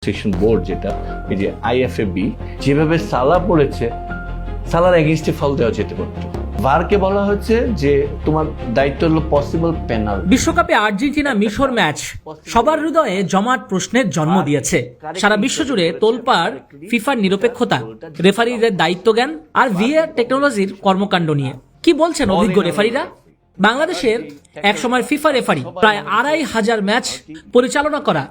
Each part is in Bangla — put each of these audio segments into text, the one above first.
সেকশন বোর্ড যেটা এই যে আইএফএবি যেভাবে সালা পড়েছে সালার এগেইনস্টে ফাউল দেওয়া যেতে পারতো। ভারকে বলা হচ্ছে যে তোমার দায়িত্ব হলো পসিবল পেনাল। বিশ্বকাপে আর্জেন্টিনা মিশর ম্যাচ সবার হৃদয়ে জমাট প্রশ্নের জন্ম দিয়েছে। সারা বিশ্বজুড়ে তোলপাড় ফিফার নিরপেক্ষতা, রেফারিদের দায়িত্বজ্ঞান আর ভিএআর টেকনোলজির কর্মকাণ্ড নিয়ে। কি বলছেন অভিজ্ঞ রেফারিরা? বাংলাদেশের একসময় ফিফা রেফারি, প্রায় ২৫০০ ম্যাচ পরিচালনা করা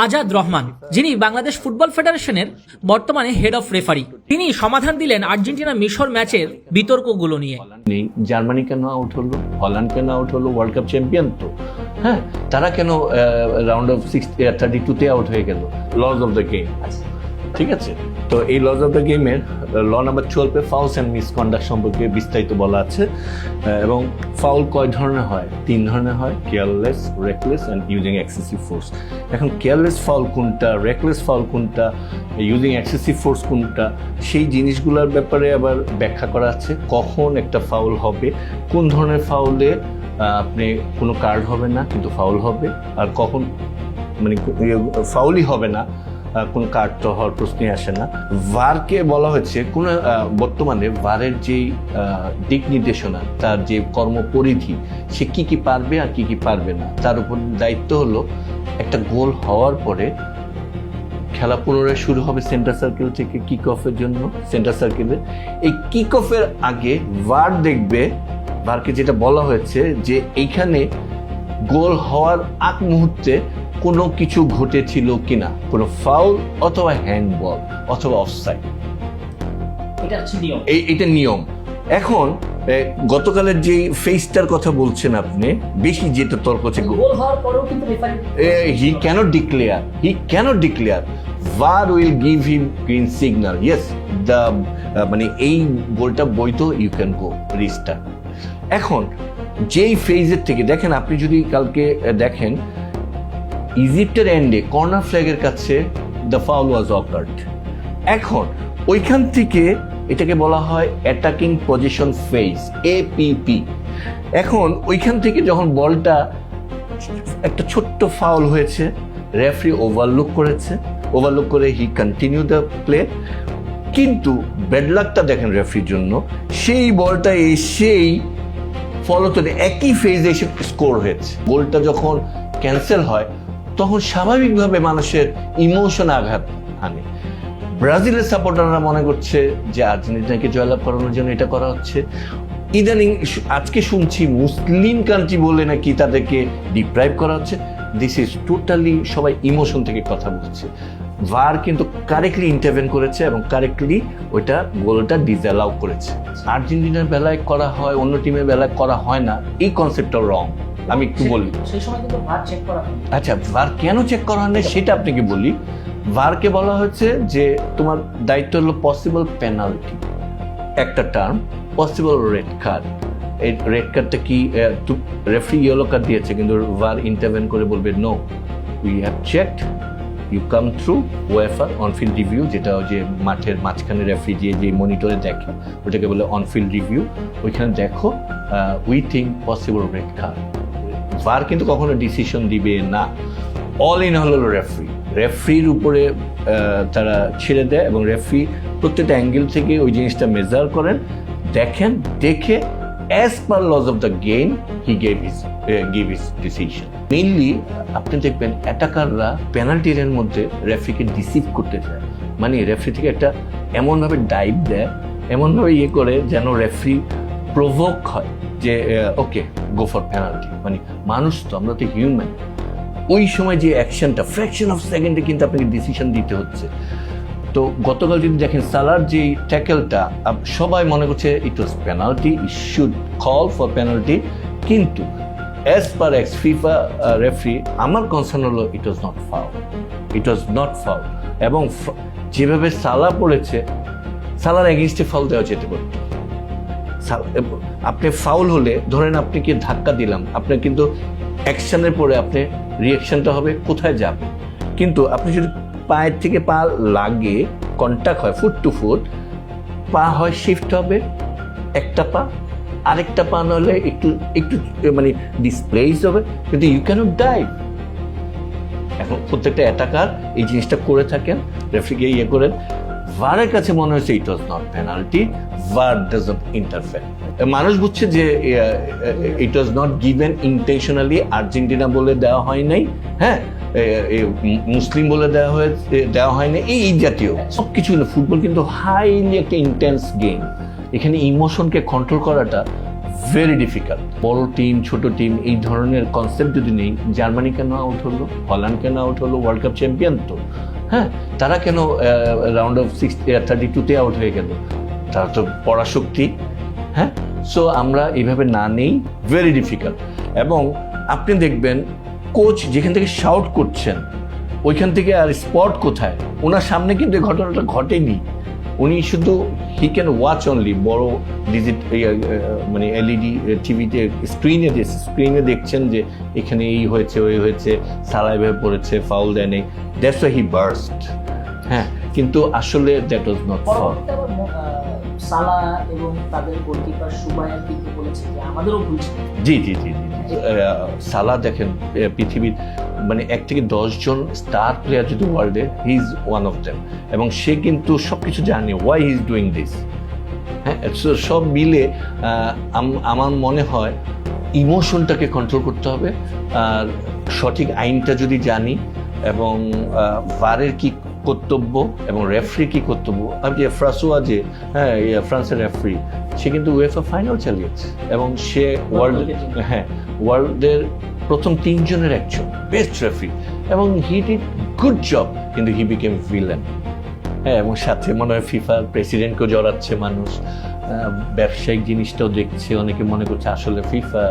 আজাদ রহমান, যিনি বাংলাদেশ ফুটবল ফেডারেশনের বর্তমানে হেড অফ রেফারি, তিনি সমাধান দিলেন আর্জেন্টিনা মিশর ম্যাচের বিতর্কগুলো নিয়ে। জার্মানি কেন আউট হলো, হল্যান্ড কেন আউট হলো, ওয়ার্ল্ড কাপ চ্যাম্পিয়ন তো, হ্যাঁ, তারা কেন রাউন্ড অফ 32-তে আউট হয়ে গেল? Loss of the game. ঠিক আছে, তো এই লস অফ দ্য গেমের ল নাম্বার 12-এ ফাউলস অ্যান্ড মিসকন্ডাক্ট সম্পর্কে বিস্তারিত বলা আছে এবং ফাউল কয় ধরনের হয়? 3 ধরনের হয়: careless, reckless and using excessive force. এখন কেয়ারলেস ফাউল কোনটা, রেকলেস ফাউল কোনটা, ইউজিং এক্সেসিভ ফোর্স কোনটা, সেই জিনিসগুলোর ব্যাপারে আবার ব্যাখ্যা করা আছে। কখন একটা ফাউল হবে, কোন ধরনের ফাউলে আপনি কোনো কার্ড হবে না কিন্তু ফাউল হবে, আর কখন মানে ফাউলই হবে না, কোনো কার্ড তো হওয়ার প্রশ্নই আসে না। ভারকে বলা হয়েছে কোন বর্তমানে ভারের যে দিক নির্দেশনা, তার যে কর্মপরিধি, সে কি কি পারবে আর কি কি পারবে না, তার উপর দায়িত্ব হলো একটা গোল হওয়ার পরে খেলা পুনরায় শুরু হবে সেন্টার সার্কেল থেকে কিক অফের জন্য। সেন্টার সার্কেলে এই কিক অফের আগে ভার দেখবে, ভারকে যেটা বলা হয়েছে যে এইখানে গোল হওয়ার আগ মুহূর্তে কোনো কিছু ঘটেছিল কিনা, কোনো ফাউল অথবা হ্যান্ডবল অথবা অফসাইড, এটা নিয়ম। এখন গতকালের যে ফেসটার কথা বলছেন আপনি, বেশি যেটা তর্ক হচ্ছে he cannot declare VAR will give him green signal, yes the মানে এই গোলটা বৈধ, ইউ ক্যান গো রিস্টার্ট। এখন যেই ফেজের থেকে দেখেন, আপনি যদি কালকে দেখেন ইজিপ্টের এন্ডে কর্নার ফ্ল্যাগের কাছে দ্য ফাউল ওয়াজ অকার্ড। এখন ওইখান থেকে এটাকে বলা হয় অ্যাটাকিং পজিশন ফেজ, APP। এখন ওইখান থেকে যখন বলটা একটা ছোট্ট ফাউল হয়েছে, রেফারি ওভারলুক করে হি কন্টিনিউ দ্য প্লে, কিন্তু ব্যাডলাকটা দেখেন রেফারির জন্য, সেই বলটা এসেই ফলতনে একই ফেজে এসে স্কোর হয়েছে। গোলটা যখন ক্যান্সেল হয় তখন স্বাভাবিকভাবে মানুষের ইমোশন আঘাত হানে। ব্রাজিলের সাপোর্টাররা মনে করছে যে আর্জেন্টিনাকে জয়লাভ করানোর জন্য এটা করা হচ্ছে। ইদানিং আজকে শুনছি মুসলিম কান্ট্রি বলে নাকি তাদেরকে ডিপ্রাইভ করা হচ্ছে। দিস ইজ টোটালি সবাই ইমোশন থেকে কথা বলছে। ভার কিন্তু কারেক্টলি ইন্টারভেন করেছে এবং কারেক্টলি ওইটা গোলটা ডিসঅ্যালাউ করেছে। আর্জেন্টিনার বেলায় করা হয়, অন্য টিমের বেলায় করা হয় না, এই কনসেপ্টটা রং। আমি একটু বলি, আচ্ছা ভার কেন চেক করা হয় না সেটা আপনাকে বলি। ভারকে বলা হচ্ছে যে তোমার দায়িত্ব হলো পসিবল পেনাল্টি, একটা টার্ম, পসিবল রেড কার্ড। এই রেড কার্ডটা কি, রেফারি ইয়েলো কার্ড দিয়েছে কিন্তু ভার ইন্টারভেন করে বলবে no, we have checked, you come through way for onfield review, যেটা যে মাঠের মাঝখানে রেফারি যে মনিটরে দেখে ওটাকে বলে অনফিল্ড রিভিউ। ওইখানে দেখো we think possible red card. VAR কিন্তু কখনো ডিসিশন দিবে না, অল ইন হলো রেফারির উপরে তারা ছেড়ে দেয় এবং রেফারি প্রত্যেকটা অ্যাঙ্গেল থেকে ওই জিনিসটা মেজার করেন, দেখেন, দেখে as per loss of the game he give his decision. Mainly আপনি দেখবেন অ্যাটাকাররা পেনাল্টি এর মধ্যে রেফারিকে ডিসিভ করতে চায়, মানে রেফারি থেকে একটা এমনভাবে ডাইভ দেয়, এমনভাবে করে যেন রেফারি প্রভোক হয় যে ওকে গো ফর পেনাল্টি। মানে মানুষ তো, আমরা তো হিউম্যান, ওই সময় যে অ্যাকশনটা ফ্র্যাকশন অফ সেকেন্ডে কিন্তু আপনাকে ডিসিশন দিতে হচ্ছে। তো গতকাল যদি দেখেন সালার যে ট্যাকেলটা, সবাই মনে করছে it was penalty, it should call for penalty, কিন্তু as per ex FIFA referee আমার কনসার্ন হলো ইট ওয়াজ নট ফাউল। এবং যেভাবে সালা পড়েছে, সালার এগেইনস্টে ফাউল দেওয়া যেতে পারত। আপনি ফাউল হলে ধরেন আপনি কি ধাক্কা দিলাম, আপনার কিন্তু অ্যাকশনের পরে আপনি রিয়াকশনটা হবে কোথায় যাবে, কিন্তু আপনি যদি পায়ের থেকে পা লাগে, কন্ট্যাক্ট হয় ফুট টু ফুট, পা হয় শিফট হবে একটা পা, আরেকটা পা নলে একটু মানে ডিসপ্লেস হবে, কিন্তু ইউ ক্যানট ডাইভ। এখন প্রত্যেকটা অ্যাটাকার এই জিনিসটা করে থাকেন, রেফারিকে ইয়ে করেন। ভারের কাছে মনে হয়েছে it was not penalty, VAR doesn't interfere. মানুষ বুঝছে যে it was not given intentionally, Argentina বলে দেওয়া হয় নাই, হ্যাঁ মুসলিম বলে দেওয়া হয় না, এই জাতীয় সব কিছু। ফুটবল কিন্তু হাইলি একটা ইন্টেন্স গেম, এখানে ইমোশনকে কন্ট্রোল করাটা ভেরি ডিফিকাল্ট। বড় টিম ছোট টিম এই ধরনের কনসেপ্ট যদি নেই, জার্মানি কেন আউট হলো, হল্যান্ড কেন আউট হলো, ওয়ার্ল্ড কাপ চ্যাম্পিয়ন তো, হ্যাঁ তারা কেন রাউন্ড অফ 32-তে আউট হয়ে গেল, তারা তো পরাশক্তি, হ্যাঁ। সো আমরা এইভাবে না নেই, ভেরি ডিফিকাল্ট। এবং আপনি দেখবেন কোচ যেখান থেকে শাউট করছেন ওইখান থেকে আর স্পট কোথায়, ওনার সামনে কিন্তু এই ঘটনাটা ঘটেনি, উনি শুধু হি ক্যান ওয়াচ অনলি বড় মানে এলইডি টিভিতে স্ক্রিনে দেখছেন যে এখানে এই হয়েছে ওই হয়েছে, সালা এভাবে পড়েছে, ফাউল দেয় নেই, দ্যাটস ওয়াই হি বার্স্ট, হ্যাঁ। কিন্তু আসলে দ্যাট ওয়াজ নট ফাউল। সালা এবং তাদের গোলকিপার সুবাইয়ার কিন্তু বলেছে যে আমাদেরও ভুল ছিল। জি। সালা দেখেন পৃথিবীর মানে 1 থেকে 10 জন স্টার প্লেয়ার যদি ওয়ার্ল্ডে, he is one of them, এবং সে কিন্তু সবকিছু জানে why he is doing this, হ্যাঁ। সব মিলে আমার মনে হয় ইমোশনটাকে কন্ট্রোল করতে হবে, আর সঠিক আইনটা যদি জানি, এবং ভারের কি কর্তব্য এবং রেফারি কি কর্তব্য। আমি যে ফ্রাসোয়া যে ফ্রান্সের রেফারি, সে কিন্তু উয়েফা ফাইনাল চালিয়েছে, এবং সে ওয়ার্ল্ডের প্রথম 3 জনের একজন বেস্ট রেফারি, এবং হি ডিড গুড জব, কিন্তু হি বিকেম ভিলেন, হ্যাঁ। এবং সাথে মনে হয় ফিফার প্রেসিডেন্টকেও জড়াচ্ছে মানুষ, ব্যবসায়িক জিনিসটাও দেখছে, অনেকে মনে করছে আসলে FIFA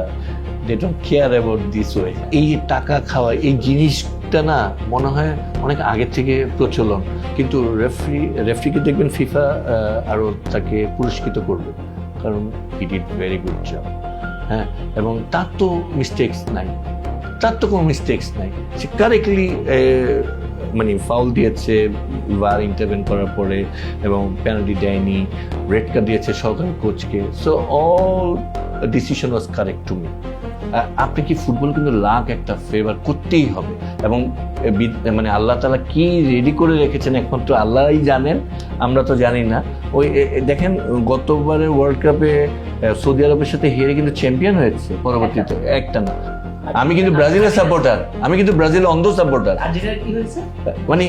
they don't care about this way. এই টাকা খাওয়া এই জিনিসটা না মনে হয় অনেক আগে থেকে প্রচলন, কিন্তু রেফারিকে দেখবেন ফিফা আরও তাকে পুরস্কৃত করবে, কারণ he did very good job, হ্যাঁ। এবং তার তো কোনো মিস্টেক্স নাই, সে কারেক্টলি মানে ফাউল দিয়েছে ভার ইন্টারভেন করার পরে, এবং পেনাল্টি দেয়নি, রেড কার্ড দিয়েছে সরকারি কোচকে। So all decision was correct to me. আপনি কি ফুটবল কিন্তু লাক একটা ফেভার করতেই হবে, এবং মানে আল্লাহ তাআলা কি রেডি করে রেখেছেন একমাত্র আল্লাহই জানেন, আমরা তো জানি না। ওই দেখেন গতবারের ওয়ার্ল্ড কাপে সৌদি আরবের সাথে হেরে কিন্তু চ্যাম্পিয়ন হয়েছে পরবর্তীতে, একটা না। আমি কিন্তু ব্রাজিলের সাপোর্টার, আমি কিন্তু ব্রাজিলের অন্ধ সাপোর্টার। মানে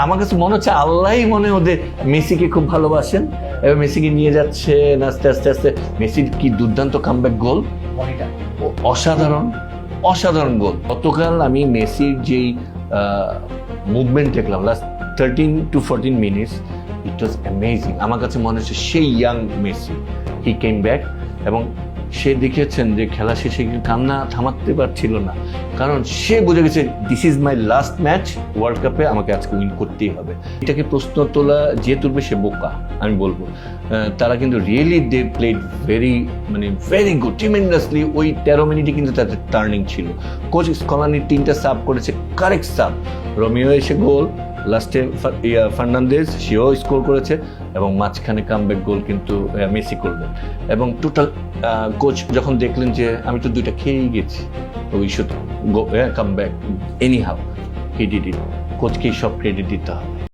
আমার কাছে মনে হচ্ছে আল্লাহই মনে ওদের মেসিকে খুব ভালোবাসেন, এবার মেসিকে নিয়ে যাচ্ছে আস্তে আস্তে। মেসির কি দুর্দান্ত কামব্যাক গোল, অসাধারণ গোল। গতকাল আমি মেসির যেই মুভমেন্ট দেখলাম last 13 to 14 minutes, it was amazing. আমার কাছে মনে হচ্ছে সেই ইয়াং মেসি, হি কেম ব্যাক, এবং সে দেখেছেন যে খেলা শেষে কান্না থামাতে পারছিল না, কারণ সে বুঝে গেছে this is my last match world কাপে, আমাকে আজকে উইন করতেই হবে। এটাকে প্রশ্ন তোলা যে তুলবে সে বোকা, আমি বলবো। তারা কিন্তু really they played very good, tremendously. ওই 13 মিনিটে কিন্তু তাদের টার্নিং ছিল। কোচ স্কলানি 3টা সাব করেছে, কারেক্ট সাব। রোমিও এসে গোল, লাস্টে ফার্নান্দেজ সেও স্কোর করেছে, এবং মাঝখানে কামব্যাক গোল কিন্তু মেসি করলেন। এবং টোটাল কোচ যখন দেখলেন যে আমি তো 2টা খেয়েই গেছি, we should go come back anyhow, he did it. কোচকেই সব ক্রেডিট দিতে হবে।